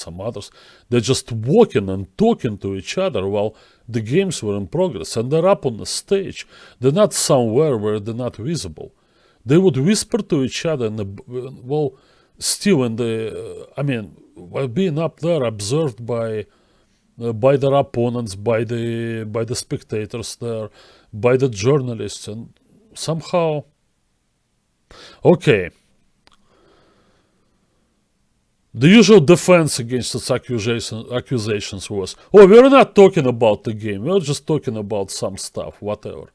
some others. They're just walking and talking to each other while the games were in progress, and they're up on the stage. They're not somewhere where they're not visible. They would whisper to each other, still in the, while being up there, observed by their opponents, by the spectators there, by the journalists, and somehow, okay. The usual defense against such accusations was, we're not talking about the game, we're just talking about some stuff, whatever.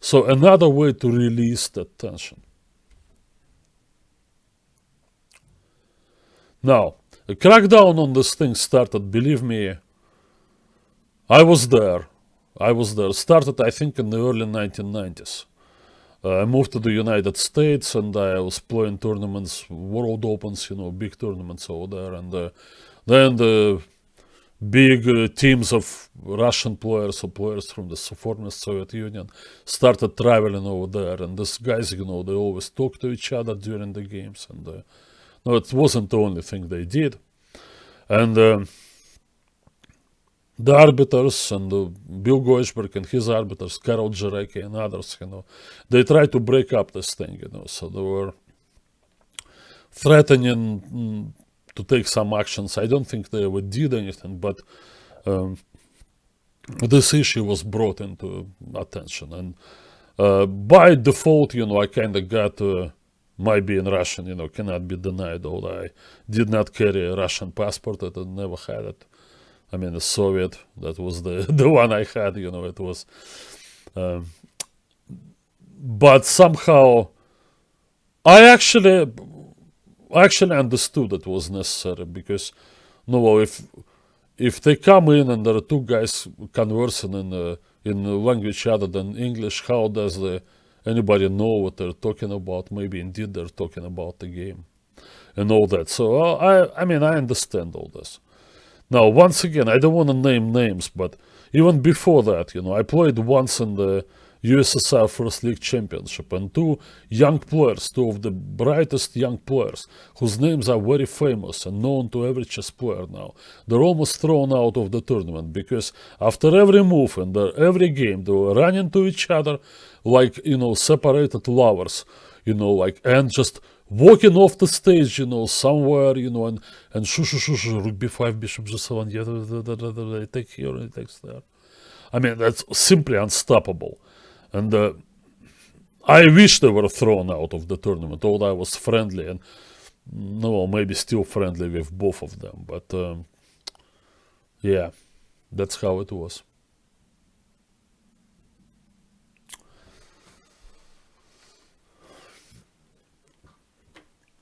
So another way to release that tension. Now, a crackdown on this thing started, believe me, I was there. Started, I think, in the early 1990s. I moved to the United States and I was playing tournaments, World Opens, big tournaments over there. And then the big teams of Russian players or players from the former Soviet Union started traveling over there. And these guys, they always talk to each other during the games. And no, it wasn't the only thing they did. And the arbiters and Bill Goldberg and his arbiters, Karol Jarecki and others, they tried to break up this thing, so they were threatening to take some actions. I don't think they ever did anything, but this issue was brought into attention. And by default, I kind of got my being Russian, cannot be denied, although I did not carry a Russian passport, I never had it. The Soviet, that was the one I had, it was. But somehow, I actually understood it was necessary because, if they come in and there are two guys conversing in a language other than English, how does anybody know what they're talking about? Maybe indeed they're talking about the game and all that. So I understand all this. Now, once again, I don't want to name names, but even before that, I played once in the USSR First League Championship, and two of the brightest young players, whose names are very famous and known to every chess player now, they're almost thrown out of the tournament, because after every move and every game, they were running to each other like, separated lovers, and just walking off the stage, somewhere, and shush, rook b5, bishop g7, yeah, take here and takes there. That's simply unstoppable. And I wish they were thrown out of the tournament, although I was friendly and, maybe still friendly with both of them. But, yeah, that's how it was.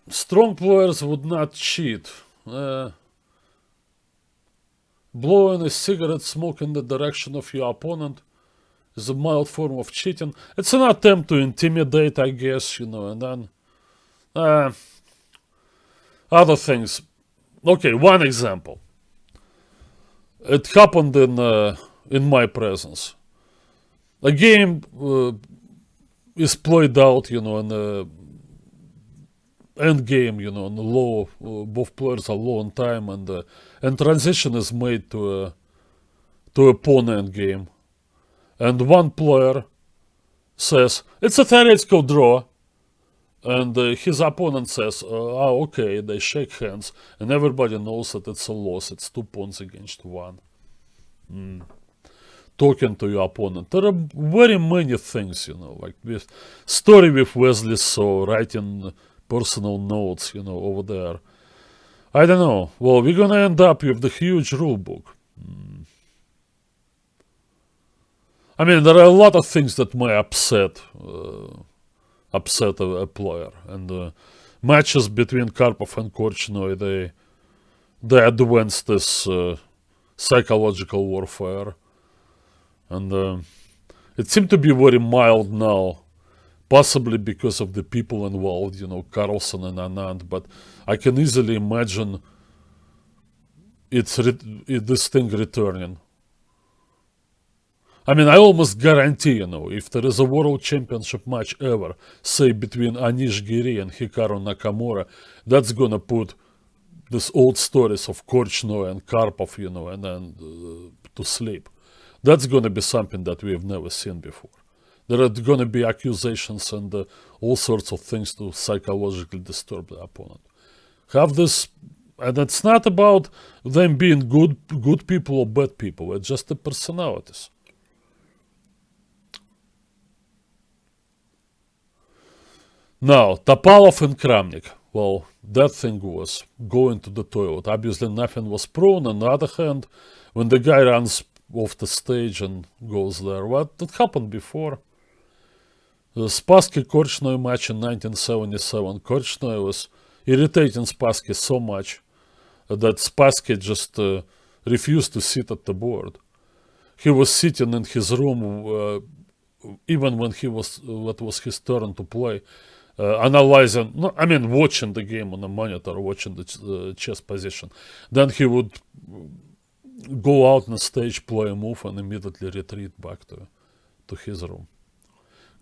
Strong players would not cheat. Blowing a cigarette smoke in the direction of your opponent is a mild form of cheating. It's an attempt to intimidate, I guess, and then other things. Okay, one example. It happened in my presence. A game is played out, in the end game, on the low, both players are low on time, and transition is made to a pawn end game. And one player says, it's a theoretical draw, and his opponent says, okay, they shake hands, and everybody knows that it's a loss, it's 2 pawns against 1. Talking to your opponent. There are very many things, like with story with Wesley So, writing personal notes, over there. I don't know. Well, we're gonna end up with the huge rule book. There are a lot of things that may upset a player. And matches between Karpov and Korchnoi, they advance this psychological warfare. And it seemed to be very mild now. Possibly because of the people involved, Carlsen and Anand, but I can easily imagine this thing returning. I almost guarantee, if there is a World Championship match ever, say between Anish Giri and Hikaru Nakamura, that's gonna put these old stories of Korchnoi and Karpov, and then to sleep. That's going to be something that we have never seen before. There are going to be accusations and all sorts of things to psychologically disturb the opponent. Have this, and it's not about them being good people or bad people. It's just the personalities. Now, Topalov and Kramnik. Well, that thing was going to the toilet. Obviously, nothing was proven. On the other hand, when the guy runs off the stage and goes there, what it happened before? The Spassky-Korchnoi match in 1977. Korchnoi was irritating Spassky so much that Spassky just refused to sit at the board. He was sitting in his room even when what was his turn to play, analyzing, watching the game on the monitor, watching the chess position. Then he would go out on stage, play a move, and immediately retreat back to his room.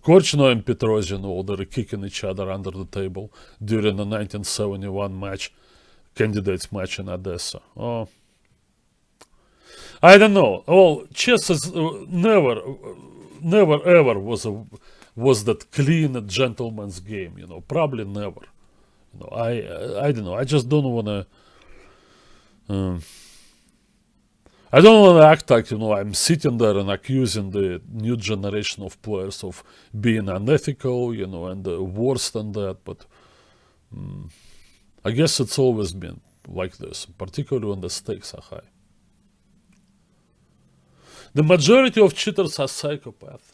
Korchnoi and Petrosian, they were kicking each other under the table during the 1971 candidates match in Odessa. Oh, I don't know. Well, chess is never ever was that clean gentleman's game. Probably never. I don't know. I just don't want to. I don't want to act like, I'm sitting there and accusing the new generation of players of being unethical, and worse than that. But I guess it's always been like this, particularly when the stakes are high. The majority of cheaters are psychopaths.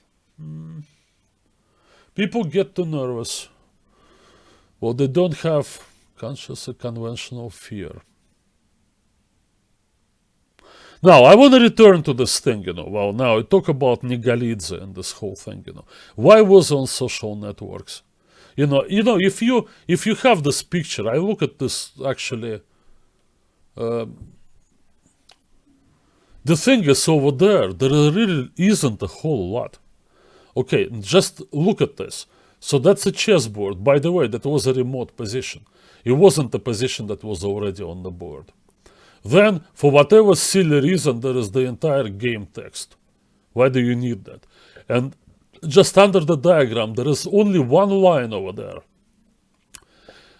People get too nervous. Well, they don't have conscious or conventional fear. Now, I want to return to this thing, Well, now I talk about Nigalidze and this whole thing, Why was it on social networks? If you have this picture, I look at this actually. The thing is over there. There really isn't a whole lot. Okay, just look at this. So that's a chessboard. By the way, that was a remote position. It wasn't a position that was already on the board. Then, for whatever silly reason, there is the entire game text. Why do you need that? And just under the diagram, there is only one line over there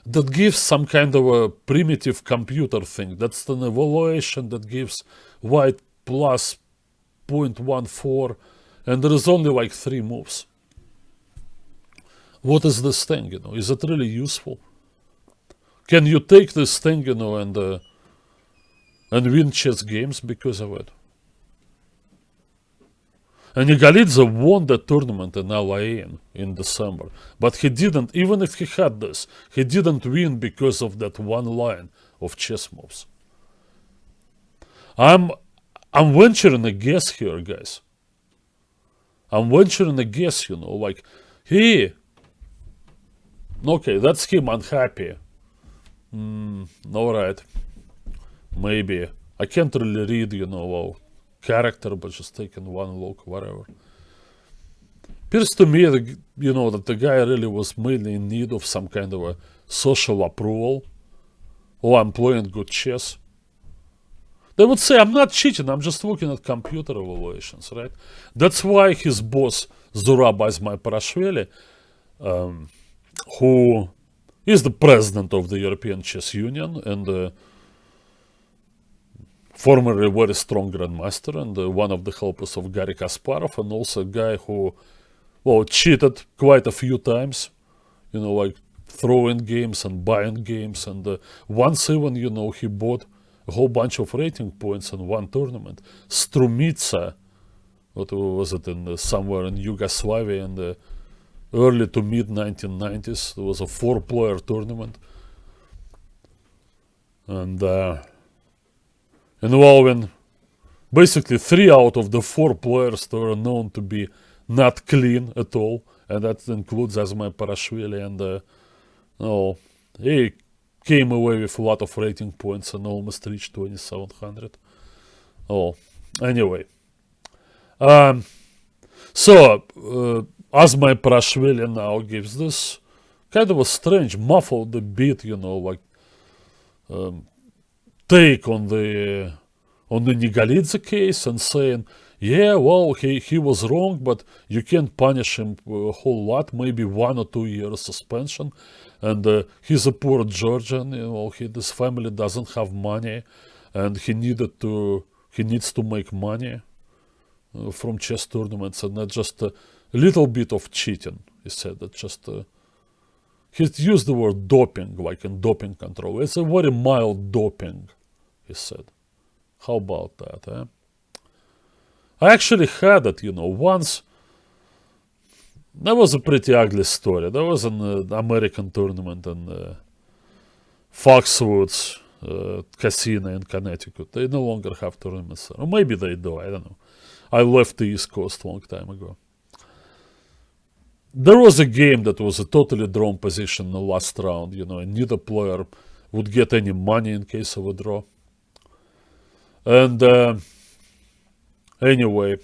that gives some kind of a primitive computer thing. That's an evaluation that gives white plus 0.14, and there is only like 3 moves. What is this thing, Is it really useful? Can you take this thing, and win chess games because of it? And Nigalidze won the tournament in LA in December. But he didn't, even if he had this, he didn't win because of that one line of chess moves. I'm venturing a guess here, guys. I'm venturing a guess, like, okay, that's him unhappy. Alright. Maybe. I can't really read, character, but just taking one look, whatever. Appears to me, that the guy really was mainly in need of some kind of a social approval. Oh, I'm playing good chess. They would say, I'm not cheating, I'm just looking at computer evaluations, right? That's why his boss, Zurab Azmayparashvili, who is the president of the European Chess Union and formerly very strong grandmaster and one of the helpers of Garry Kasparov, and also a guy who, cheated quite a few times, like throwing games and buying games, and once even, he bought a whole bunch of rating points in one tournament. Strumitsa, what was it, somewhere in Yugoslavia in the early to mid 1990s. It was a 4-player tournament, and involving basically 3 out of the 4 players that were known to be not clean at all, and that includes Azmayparashvili, and he came away with a lot of rating points and almost reached 2700. Anyway. So, Azmayparashvili now gives this kind of a strange, muffled beat, like take on the Nigalitze case and saying, yeah, well, he was wrong, but you can't punish him a whole lot, maybe 1 or 2 years suspension. And he's a poor Georgian, his family doesn't have money, and he needs to make money from chess tournaments, and not just a little bit of cheating. He said that he used the word doping, like in doping control. It's a very mild doping, he said. How about that, eh? I actually had it, once. That was a pretty ugly story. There was an American tournament in Foxwoods Casino in Connecticut. They no longer have tournaments there. Or maybe they do, I don't know. I left the East Coast a long time ago. There was a game that was a totally drawn position in the last round, and neither player would get any money in case of a draw. And anyway,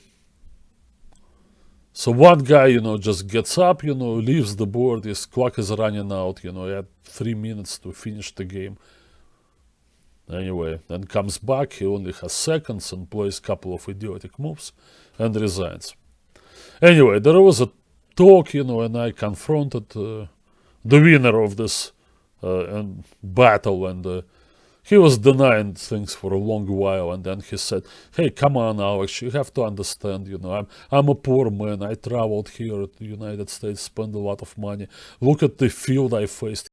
so one guy, just gets up, leaves the board, his clock is running out, he had 3 minutes to finish the game. Anyway, then comes back, he only has seconds and plays a couple of idiotic moves and resigns. Anyway, there was a talk, and I confronted the winner of this battle, and he was denying things for a long while, and then he said, hey, come on, Alex, you have to understand, I'm a poor man, I traveled here to the United States, spent a lot of money, look at the field I faced